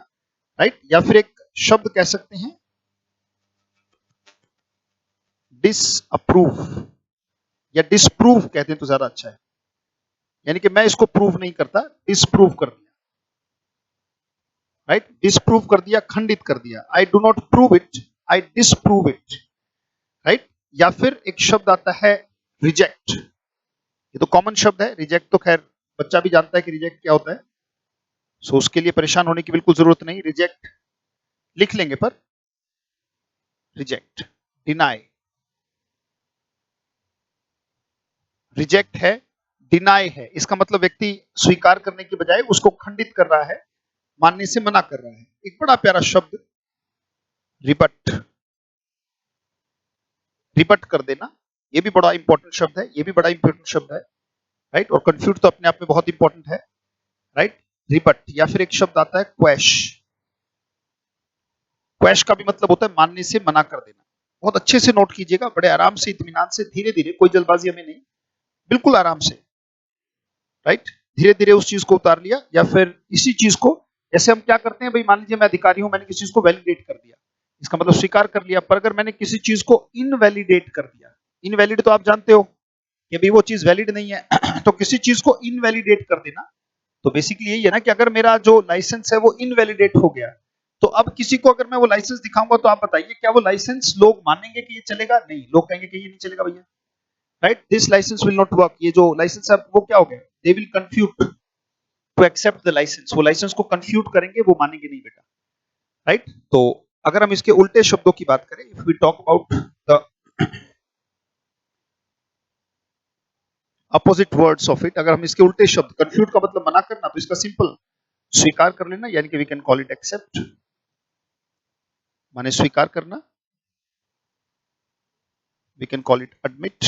राइट, या फिर एक शब्द कह सकते हैं डिसअप्रूव, या डिसप्रूव कहते हैं तो ज्यादा अच्छा है, यानी कि मैं इसको प्रूव नहीं करता, डिसप्रूव कर दिया। राइट, डिसप्रूव कर दिया, खंडित कर दिया, I do not prove it, I disprove it. Right, या फिर एक शब्द आता है रिजेक्ट, ये तो कॉमन शब्द है, रिजेक्ट तो खैर बच्चा भी जानता है कि रिजेक्ट क्या होता है, सो उसके लिए परेशान होने की बिल्कुल जरूरत नहीं, रिजेक्ट लिख लेंगे। पर रिजेक्ट, डिनाई, रिजेक्ट है, डिनाई है, इसका मतलब व्यक्ति स्वीकार करने की बजाय उसको खंडित कर रहा है, मानने से मना कर रहा है। एक बड़ा प्यारा शब्द रिबट, रिबट कर देना, ये भी बड़ा इंपॉर्टेंट शब्द है, ये भी बड़ा इंपॉर्टेंट शब्द है, राइट। और कंफ्यूट तो अपने आप में बहुत इंपॉर्टेंट है, राइट। रिबट, या फिर एक शब्द आता है क्वैश। क्वैश का भी मतलब होता है मानने से मना कर देना। बहुत अच्छे से नोट कीजिएगा, बड़े आराम से, इत्मीनान से, धीरे धीरे, कोई जल्दबाजी हमें नहीं, बिल्कुल आराम से, राइट। धीरे धीरे उस चीज को उतार लिया, या फिर इसी चीज को, जैसे हम क्या करते हैं भाई, मान लीजिए मैं अधिकारी हूं, मैंने किसी चीज को वैलिडेट कर दिया, इसका मतलब स्वीकार कर लिया। पर अगर मैंने किसी चीज को इनवैलिडेट कर दिया, इनवैलिड तो आप जानते हो कि भाई वो चीज वैलिड नहीं है तो किसी चीज को इनवैलिडेट कर देना, तो बेसिकली यही है ना कि अगर मेरा जो लाइसेंस है वो इनवैलिडेट हो गया, तो अब किसी को अगर मैं वो लाइसेंस दिखाऊंगा, तो आप बताइए क्या वो लाइसेंस लोग मानेंगे कि ये चलेगा? नहीं, लोग कहेंगे कि ये नहीं चलेगा भैया, right. This license will not work, ये जो लाइसेंस है वो क्या हो गया, they will confute to accept the license, वो लाइसेंस को कंफ्यूट करेंगे, वो मानेंगे नहीं बेटा, राइट। तो अगर हम इसके उल्टे शब्दों की बात करें, if we talk about the opposite words of it, अगर हम इसके उल्टे शब्द, कंफ्यूट का मतलब मना करना, तो इसका सिंपल स्वीकार कर लेना, यानी कि we can call it accept, माने स्वीकार करना। We can call it admit,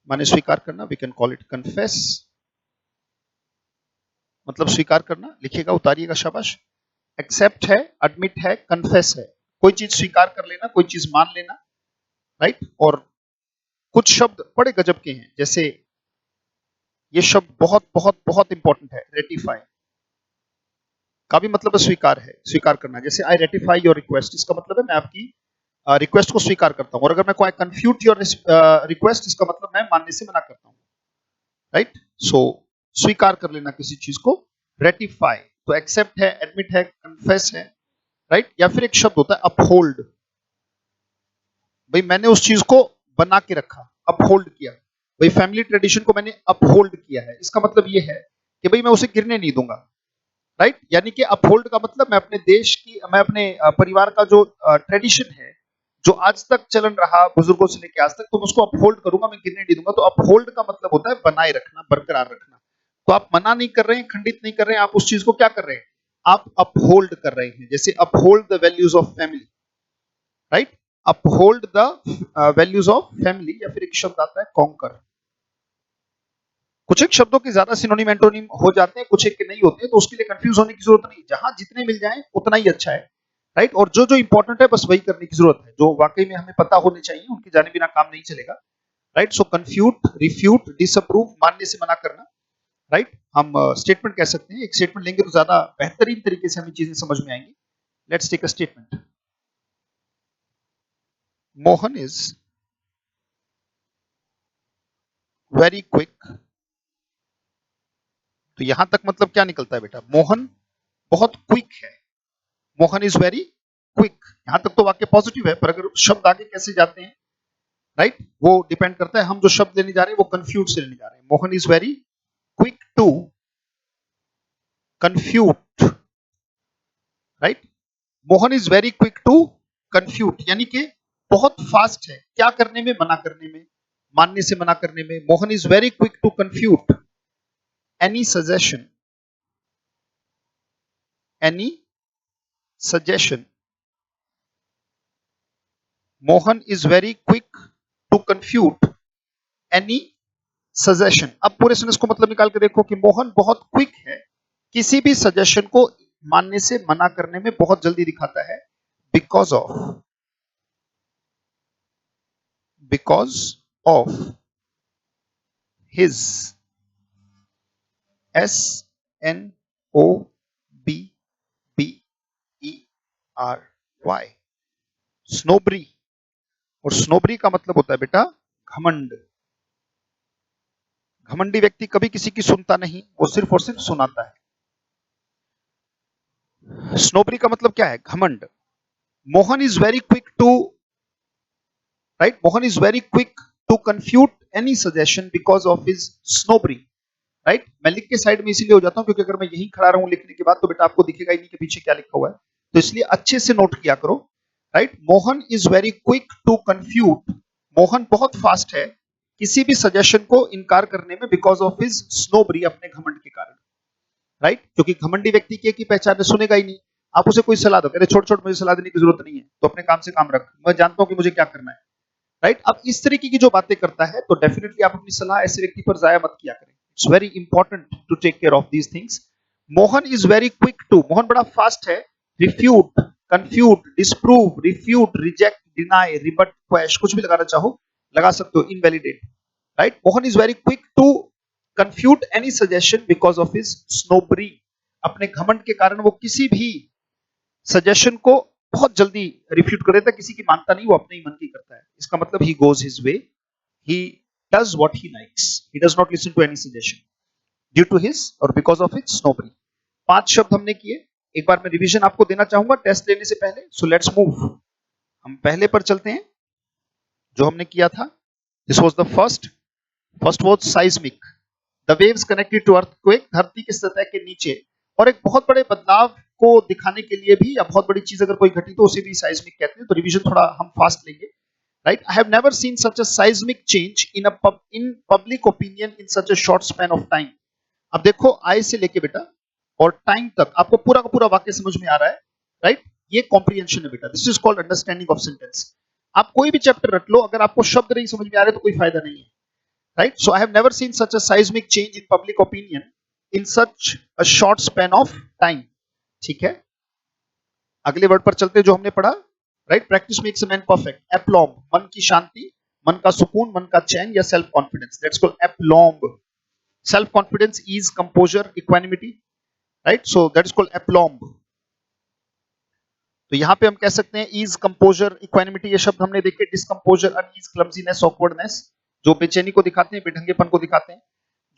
माने स्वीकार करना। We can call it confess, मतलब स्वीकार करना। लिखिएगा, उतारिएगा, शाबाश। एक्सेप्ट है, एडमिट है, कन्फेस है, कोई चीज स्वीकार कर लेना, कोई चीज मान लेना, राइट। और कुछ शब्द बड़े गजब के हैं, जैसे ये शब्द बहुत बहुत बहुत इंपॉर्टेंट है, रेटिफाई का भी मतलब स्वीकार है, स्वीकार करना। जैसे आई रेटिफाई योर रिक्वेस्ट, इसका मतलब है मैं आपकी रिक्वेस्ट को स्वीकार करता हूं। और अगर मैं कोई कंफ्यूट योर रिक्वेस्ट, इसका मतलब मैं मानने से मना करता हूं, राइट। सो स्वीकार कर लेना किसी चीज को, रेटिफाई। तो एक्सेप्ट है, एडमिट है, कन्फेस है, राइट। या फिर एक शब्द होता है अपहोल्ड, भाई मैंने उस चीज को बना के रखा, अपहोल्ड किया, भाई फैमिली ट्रेडिशन को मैंने अपहोल्ड किया है, इसका मतलब ये है कि भाई मैं उसे गिरने नहीं दूंगा, राइट। यानी कि अपहोल्ड का मतलब मैं अपने देश की, मैं अपने परिवार का जो ट्रेडिशन है, जो आज तक चलन रहा बुजुर्गों से लेकर आज तक, तो मैं उसको अपहोल्ड करूंगा, मैं गिरने नहीं दूंगा। तो अपहोल्ड का मतलब होता है बनाए रखना, बरकरार रखना। तो आप मना नहीं कर रहे हैं, खंडित नहीं कर रहे हैं, आप उस चीज को क्या कर रहे हैं, आप अपहोल्ड कर रहे हैं। जैसे uphold the values of family, right. Uphold the values of family. या फिर एक शब्द आता है कॉन्कर। कुछ एक शब्दों के ज्यादा सिनोनिम एंटोनिम हो जाते हैं, कुछ एक के नहीं होते, तो उसके लिए कंफ्यूज होने की जरूरत नहीं, जहां जितने मिल जाएं उतना ही अच्छा है, राइट। और जो जो इंपॉर्टेंट है बस वही करने की जरूरत है, जो वाकई में हमें पता होने चाहिए, उनके जाने बिना काम नहीं चलेगा, राइट। सो कंफ्यूट, रिफ्यूट, डिसअप्रूव, मानने से मना करना, राइट। हम स्टेटमेंट कह सकते हैं, एक स्टेटमेंट लेंगे तो ज्यादा बेहतरीन तरीके से हमें चीजें समझ में आएंगी। Let's take a statement. Mohan is very quick. तो यहां तक मतलब क्या निकलता है बेटा, मोहन बहुत क्विक है, मोहन इज वेरी क्विक। यहां तक तो वाक्य पॉजिटिव है, पर अगर शब्द आगे कैसे जाते हैं, राइट, वो डिपेंड करता है। हम जो शब्द लेने जा रहे हैं वो कंफ्यूट से लेने जा रहे हैं। Mohan is very quick to confute, right. Mohan is very quick to confute, यानी कि बहुत फास्ट है क्या करने में, मना करने में, मानने से मना करने में। Mohan is very quick to confute any suggestion, any suggestion. Mohan is very quick to confute any suggestion. अब पूरे सेंटेंस को मतलब निकाल के देखो कि मोहन बहुत क्विक है, किसी भी सजेशन को मानने से मना करने में बहुत जल्दी दिखाता है, because of, because of his, S N O B B E R Y, snobbery. और स्नोबरी का मतलब होता है बेटा घमंड। घमंडी व्यक्ति कभी किसी की सुनता नहीं, वो सिर्फ और सिर्फ सुनाता है। स्नोबरी का मतलब क्या है, घमंड। Mohan is very quick to, right, Mohan is very quick to confute any suggestion because of his snobbery, right. मैं लिख के साइड में इसीलिए हो जाता हूं क्योंकि अगर मैं यहीं खड़ा रहूं लिखने के बाद तो बेटा आपको दिखेगा ही नहीं कि पीछे क्या लिखा हुआ है, तो इसलिए अच्छे से नोट किया करो, right. Mohan is very quick to confute, Mohan बहुत फास्ट है किसी भी सजेशन को इनकार करने में, बिकॉज ऑफ हिज स्नोबरी, अपने घमंड के कारण। राइट, क्योंकि घमंडी व्यक्ति की पहचान सुनेगा ही नहीं। आप उसे कोई सलाह दो, कह रहे छोड़ छोड़ मुझे सलाह देने की जरूरत नहीं है, तो अपने काम से काम रख, मैं जानता हूं कि मुझे क्या करना है। राइट, अब इस तरीके की जो बातें करता है तो डेफिनेटली आप अपनी सलाह ऐसे व्यक्ति पर जाया मत किया करें। It's very important to take care of these things. Mohan is very quick to, Mohan बड़ा फास्ट है, refute, confute, disprove, refute, reject, deny, rebut, quash, कुछ भी लगाना चाहो लगा सकते हो, invalidate. Right, Mohan is very quick to confute any suggestion because of his snobbery, अपने घमंड के कारण वो किसी भी सजेशन को बहुत जल्दी रिफ्यूट कर देता है, किसी की मानता नहीं, वो अपने ही मन की करता है। इसका मतलब he goes his way, he does what he likes, he does not listen to any suggestion due to his और बिकॉज ऑफ हिज स्नोबरी। 5 शब्द हमने किए, एक बार मैं रिवीजन आपको देना चाहूंगा टेस्ट लेने से पहले। सो लेट्स मूव, हम पहले पर चलते हैं जो हमने किया था। This was the first was seismic, the waves connected to earthquake, धरती की सतह के नीचे, और एक बहुत बड़े बदलाव को दिखाने के लिए भी, या बहुत बड़ी चीज अगर कोई घटी तो उसे भी साइज्मिक कहते हैं। तो रिवीजन थोड़ा हम फास्ट लेंगे। Right, I have never seen such a seismic change in public opinion in such a short span of time. अब देखो, आई से लेके बेटा और टाइम तक आपको पूरा का पूरा वाक्य समझ में आ रहा है। राइट, ये कॉम्प्रिहेंशन है बेटा, this is called understanding of sentence. आप कोई भी चैप्टर रट लो, अगर आपको शब्द नहीं समझ में आ रहे तो कोई फायदा नहीं है। Right, so I have never seen such a seismic change in public opinion in such a short span of time. ठीक है, अगले वर्ड पर चलते जो हमने पढ़ा। Right, practice makes a man perfect, aplomb, मन की शांति, मन का सुकून, मन का चैन, या self confidence, that's called aplomb. Self confidence is composure, equanimity. Right, so that is called aplomb. तो यहां पे हम कह सकते हैं इज, कंपोजर, इक्वानिमिटी, ये शब्द हमने देखे। डिस्कंपोजर, अनईज, क्लमजीनेस, ऑकवर्डनेस, जो बेचैनी को दिखाते हैं, बेढंगेपन को दिखाते हैं।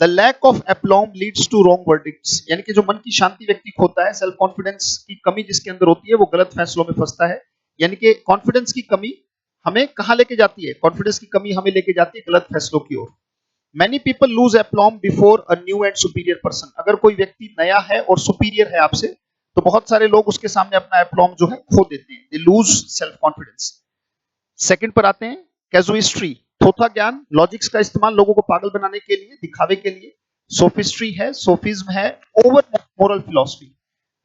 The lack of aplomb leads to wrong verdicts, यानी कि जो मन की शांति व्यक्ति खोता है, सेल्फ कॉन्फिडेंस की कमी जिसके अंदर होती है, वो गलत फैसलों में फंसता है। यानी कि कॉन्फिडेंस की कमी हमें कहां लेके जाती है? कॉन्फिडेंस की कमी हमें लेके जाती है गलत फैसलों की ओर। Many people lose aplomb before a new and superior person, अगर कोई व्यक्ति नया है और सुपीरियर है आपसे, तो बहुत सारे लोग उसके सामने अपना एप्लॉम जो है खो देते हैं, they lose self confidence. Second पर आते हैं, कैजुइस्ट्री, थोथा ज्ञान, लॉजिक्स का इस्तेमाल लोगों को पागल बनाने के लिए, दिखावे के लिए। सोफिस्ट्री है, सोफिज्म है, ओवर मोरल फिलॉसफी,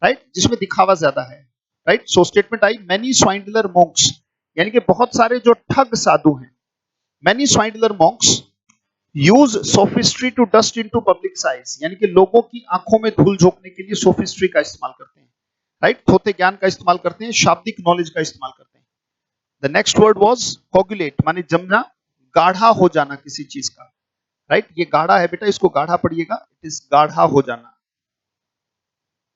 राइट, जिसमें दिखावा ज्यादा है। Right, so statement I, many swindler monks, यानी कि बहुत सारे जो ठग साधु हैं, many swindler monks use sophistry to dust into public eyes, यानी कि लोगों की आंखों में धूल झोंकने के लिए सोफिस्ट्री का इस्तेमाल करते हैं। राइट, थोथे ज्ञान का इस्तेमाल करते हैं, शाब्दिक नॉलेज का इस्तेमाल करते हैं। The next word was coagulate, माने जमना, गाढ़ा हो जाना किसी चीज का। राइट, ये गाढ़ा है बेटा, इसको गाढ़ा पढ़िएगा, इट इज गाढ़ा हो जाना।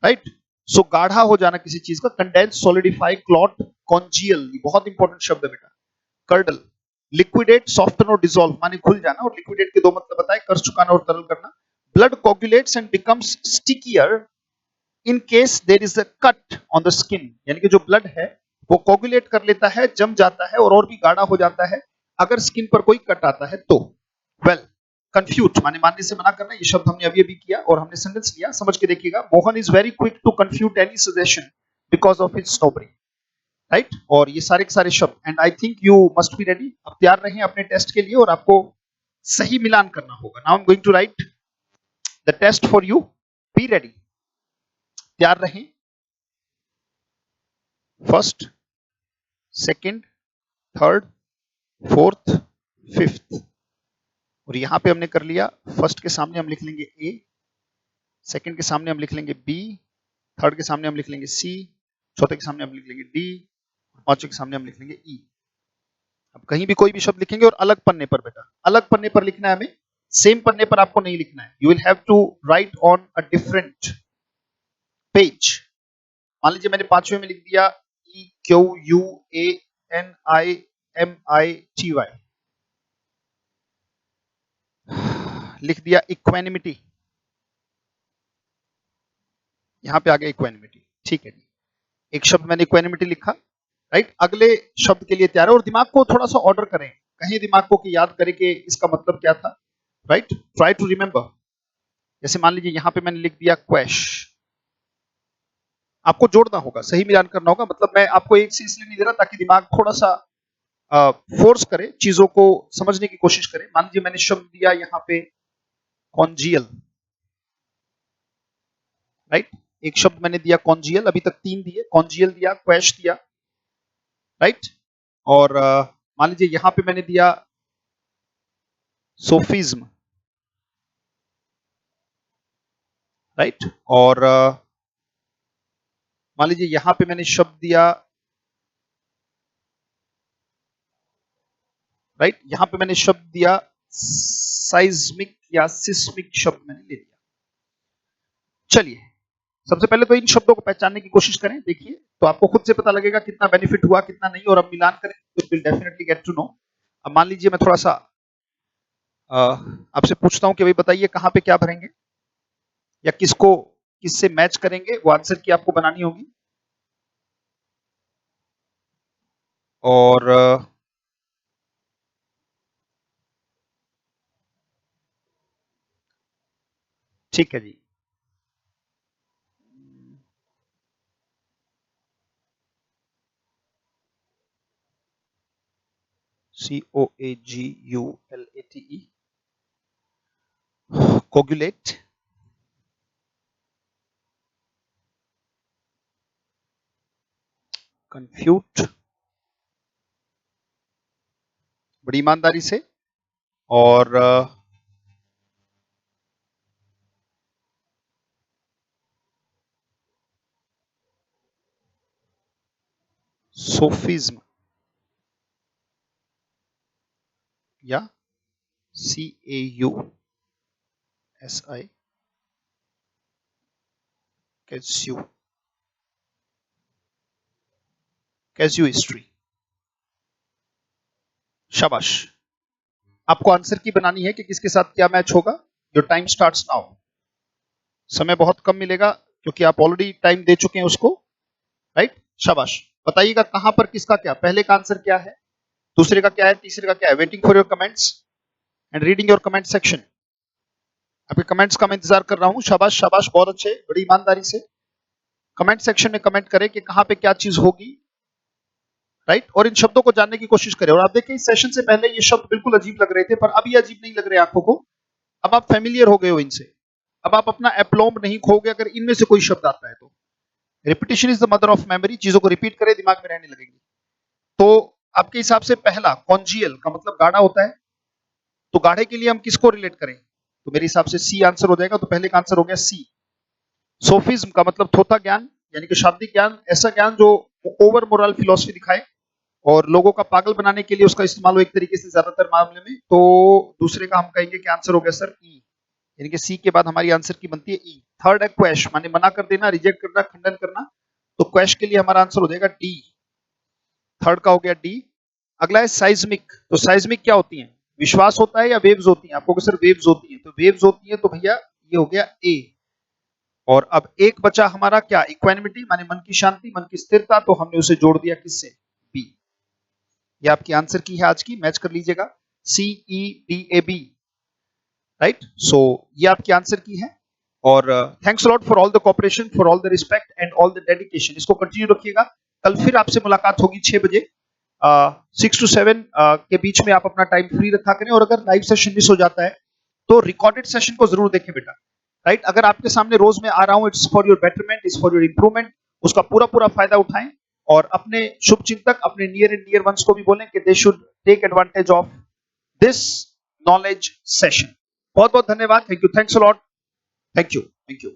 राइट, सो गाढ़ा हो जाना किसी चीज का। कंडेंस, सॉलिडिफाई, क्लॉट, कॉन्जियल, बहुत इंपॉर्टेंट शब्द है बेटा। कर्डल, लिक्विडेट, सॉफ्टन और डिसॉल्व, माने घुल जाना, और लिक्विडेट के दो मतलब बताए, कर्ज चुकाना और तरल करना। Blood coagulates and becomes stickier in case there is a cut on the skin, यानी कि जो ब्लड है वो कोगुलेट कर लेता है, जम जाता है और भी गाढ़ा हो जाता है अगर स्किन पर कोई कट आता है तो। वेल, कंफ्यूट माने मानने से मना करना, ये शब्द हमने अभी अभी किया और हमने सेंटेंस लिया, समझ के देखिएगा। Mohan is very quick to confute any suggestion because of his snobbery. Right, और ये सारे के सारे शब्द, and I think you must be ready, अब तैयार रहें अपने टेस्ट के लिए, और आपको सही मिलान करना होगा। Now I am going to write the test for you, be ready, तैयार रहें। First, second, third, fourth, fifth, और यहां पे हमने कर लिया। फर्स्ट के सामने हम लिख लेंगे ए, सेकंड के सामने हम लिख लेंगे बी, थर्ड के सामने हम लिख लेंगे सी, चौथे के सामने हम लिख लेंगे डी, पांचवे के सामने हम लिख लेंगे ई। अब कहीं भी कोई भी शब्द लिखेंगे और अलग पन्ने पर बेटा, अलग पन्ने पर लिखना है हमें, सेम पन्ने पर आपको नहीं लिखना है। You will have to write on a different page. मान लीजिए मैंने पांचवे में लिख दिया E Q U A N I M I T Y, लिख दिया इक्वेनिमिटी, यहां पे आ गया इक्वेनिमिटी। ठीक है जी, एक शब्द मैंने इक्वेनिमिटी लिखा। राइट, अगले शब्द के लिए तैयार है, और दिमाग को थोड़ा सा ऑर्डर करें, कहीं दिमाग को कि याद करें कि इसका मतलब क्या था। Right, try to remember. जैसे मान लीजिए यहां पे मैंने लिख दिया क्वैश, आपको जोड़ना होगा, सही मिलान करना होगा। मतलब मैं आपको एक से इसलिए नहीं दे रहा ताकि दिमाग थोड़ा सा फोर्स करे, चीजों को समझने की कोशिश करे। मान लीजिए मैंने शब्द दिया यहाँ पे कॉन्जियल, राइट। एक शब्द मैंने दिया कॉन्जियल, अभी तक 3 दिए, कॉन्जियल दिया, क्वैश दिया, राइट। और मान लीजिए यहां पे मैंने दिया सोफिज्म, राइट। और मान लीजिए यहां पे मैंने शब्द दिया, राइट, यहां पे मैंने शब्द दिया साइज्मिक या सिस्मिक शब्द मैंने ले लिया। चलिए सबसे पहले तो इन शब्दों को पहचानने की कोशिश करें, देखिए तो आपको खुद से पता लगेगा कितना बेनिफिट हुआ कितना नहीं, और अब मिलान करें तो will definitely get to know. अब मान लीजिए मैं थोड़ा सा आपसे पूछता हूं कि भाई बताइए कहां पे क्या भरेंगे या किसको किससे मैच करेंगे, वो आंसर की आपको बनानी होगी। और ठीक है जी, COAGULATE, कोगुलेट, कंफ्यूट, बड़ी ईमानदारी से, और सोफिज्म या CAUSI, कैजुइस्ट्री। शाबाश। आपको आंसर की बनानी है कि किसके साथ क्या मैच होगा। Your time starts now. समय बहुत कम मिलेगा क्योंकि आप ऑलरेडी टाइम दे चुके हैं उसको, राइट। शाबाश। बताइएगा कहां पर किसका क्या, पहले का आंसर क्या है, दूसरे का क्या है, तीसरे का क्या है। Waiting for your comments and reading your comment section. आपके कमेंट्स का मैं इंतजार कर रहा हूं। शाबाश शाबाश, बहुत अच्छे, बड़ी ईमानदारी से कमेंट सेक्शन में कमेंट करें कि कहां पे क्या चीज होगी, राइट। और इन शब्दों को जानने की कोशिश करें। और आप देखिए इस सेशन से पहले ये शब्द बिल्कुल अजीब लग रहे थे, पर अब ये अजीब नहीं लग रहे आंखों को। अब आप फेमिलियर हो गए हो इनसे। अब आप अपना एप्लॉम्ब नहीं खोगे अगर इनमें से कोई शब्द आता है तो। Repetition is the mother of memory. चीजों को रिपीट करें, दिमाग में रहने लगेगी। तो आपके हिसाब से पहला कॉन्जियल का मतलब गाढ़ा होता है, तो गाढ़े के लिए हम किसको रिलेट करें, तो मेरे हिसाब से सी आंसर हो जाएगा। तो पहले का आंसर हो गया सी। सोफिज्म का मतलब थोथा ज्ञान, यानी कि शाब्दिक ज्ञान, ऐसा ज्ञान जो ओवर मोरल फिलोसफी दिखाए और लोगों का पागल बनाने के लिए उसका इस्तेमाल हो एक तरीके से ज्यादातर मामले में। तो दूसरे का हम कहेंगे कि आंसर हो गया सर ई, यानी कि सी के बाद हमारी आंसर की बनती है ई। थर्ड है क्वैश, माने मना कर देना, रिजेक्ट करना, खंडन करना। तो क्वैश के लिए हमारा आंसर हो जाएगा डी। थर्ड का हो गया डी। अगला है साइज्मिक। तो साइज्मिक क्या होती है, विश्वास होता है या वेव्स होती है, आपको सर वेव्स होती है, तो वेव्स होती है तो भैया ये हो गया ए। और अब एक बचा हमारा क्या, इक्वानिमिटी, माने मन की शांति, मन की स्थिरता, तो हमने उसे जोड़ दिया किससे, बी। ये आपकी आंसर की है आज की, मैच कर लीजिएगा, CEDAB, राइट। सो ये आपकी आंसर की है। और thanks lot for all the cooperation, for all the respect and all the dedication. इसको कंटिन्यू रखिएगा। कल फिर आपसे मुलाकात होगी 6 बजे, 6 to 7 के बीच में। आप अपना टाइम फ्री रखा करें, और अगर लाइव सेशन मिस हो जाता है तो रिकॉर्डेड सेशन को जरूर देखें बेटा, राइट। अगर आपके सामने रोज में आ रहा हूं, it's for your betterment, it's for your improvement. उसका पूरा पूरा फायदा उठाएं, और अपने शुभ चिंतक, अपने नियर एंड डियर वंस को भी बोलें कि they should take advantage of this knowledge session. बहुत बहुत धन्यवाद। Thank you, thanks a lot, thank you, thank you.